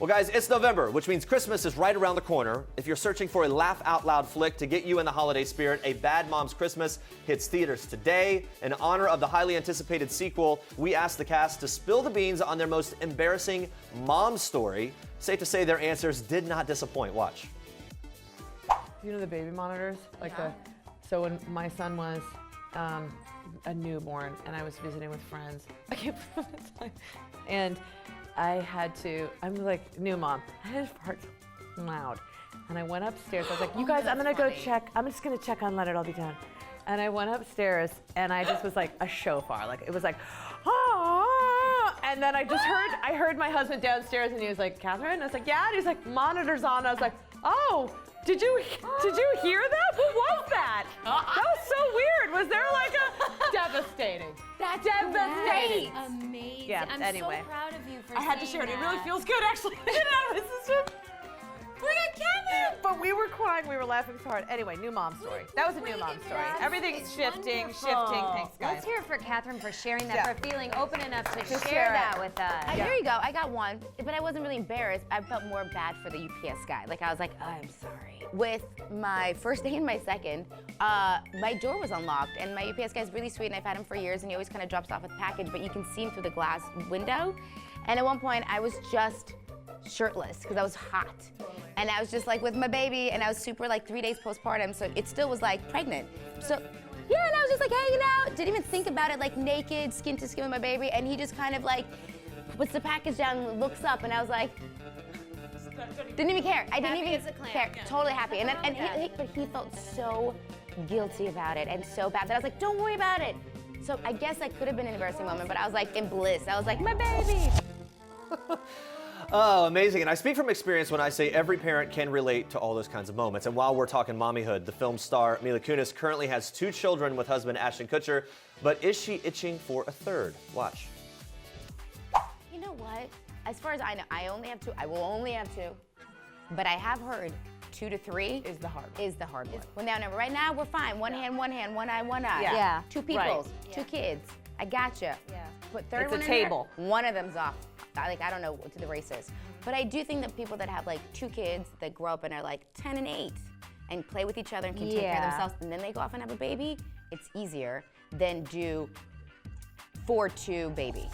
Well, guys, it's November, which means Christmas is right around the corner. If you're searching for a laugh-out-loud flick to get you in the holiday spirit, A Bad Mom's Christmas hits theaters today. In honor of the highly anticipated sequel, we asked the cast to spill the beans on their most embarrassing mom story. Safe to say their answers did not disappoint. Watch. You know the baby monitors? So when my son was a newborn and I was visiting with friends, I can't believe the time, and I'm like, new mom, I had to fart loud. And I went upstairs, I was like, you guys, I'm gonna go check, I'm just gonna check on Leonard, I'll be done. And I went upstairs and I just was like a shofar, like it was like, ah, and then I heard my husband downstairs and he was like, Kathryn? And I was like, yeah, and he's like, monitor's on. I was like, oh, did you hear that? What was that? That was so weird. Was there like a devastating? That's devastating. Amazing. Yeah, I'm anyway. so proud of you for I had to share it. It really feels good, actually. Get it out of my system. Look at Kevin! But we were crying, we were laughing so hard. Anyway, new mom story. That was a new mom story. Everything's shifting. Thanks, guys. Let's hear it for Kathryn for sharing that, for feeling open enough to share share that with us. There you go. I got one, but I wasn't really embarrassed. I felt more bad for the UPS guy. Like, I was like, oh, I'm sorry. With my first day and my second, my door was unlocked, and my UPS guy's really sweet, and I've had him for years, and he always kind of drops off a package, but you can see him through the glass window. And at one point, I was just shirtless because I was hot. And I was just like with my baby, and I was super like 3 days postpartum, so it still was like pregnant. So yeah, and I was just like hanging out, didn't even think about it, like naked, skin to skin with my baby, and he just kind of like puts the package down and looks up, and I was like, didn't even care. I didn't even care. Totally happy. But he felt so guilty about it and so bad that I was like, don't worry about it. So I guess that could have been an embarrassing moment, but I was like in bliss. I was like, my baby. Oh, amazing. And I speak from experience when I say every parent can relate to all those kinds of moments. And while we're talking mommyhood, the film star Mila Kunis currently has 2 children with husband Ashton Kutcher. But is she itching for a third? Watch. You know what? As far as I know, I only have 2. I will only have 2. But I have heard 2 to 3 is the hard one. Well, now, right now, we're fine. One hand, one eye, one eye. Yeah. 2 peoples, 2 kids. I gotcha. Yeah. Put third It's one a in there, table. one of them's off. I don't know what to the races. But I do think that people that have like 2 kids that grow up and are like 10 and 8 and play with each other and can take care of themselves, and then they go off and have a baby, it's easier than do 4-2 baby.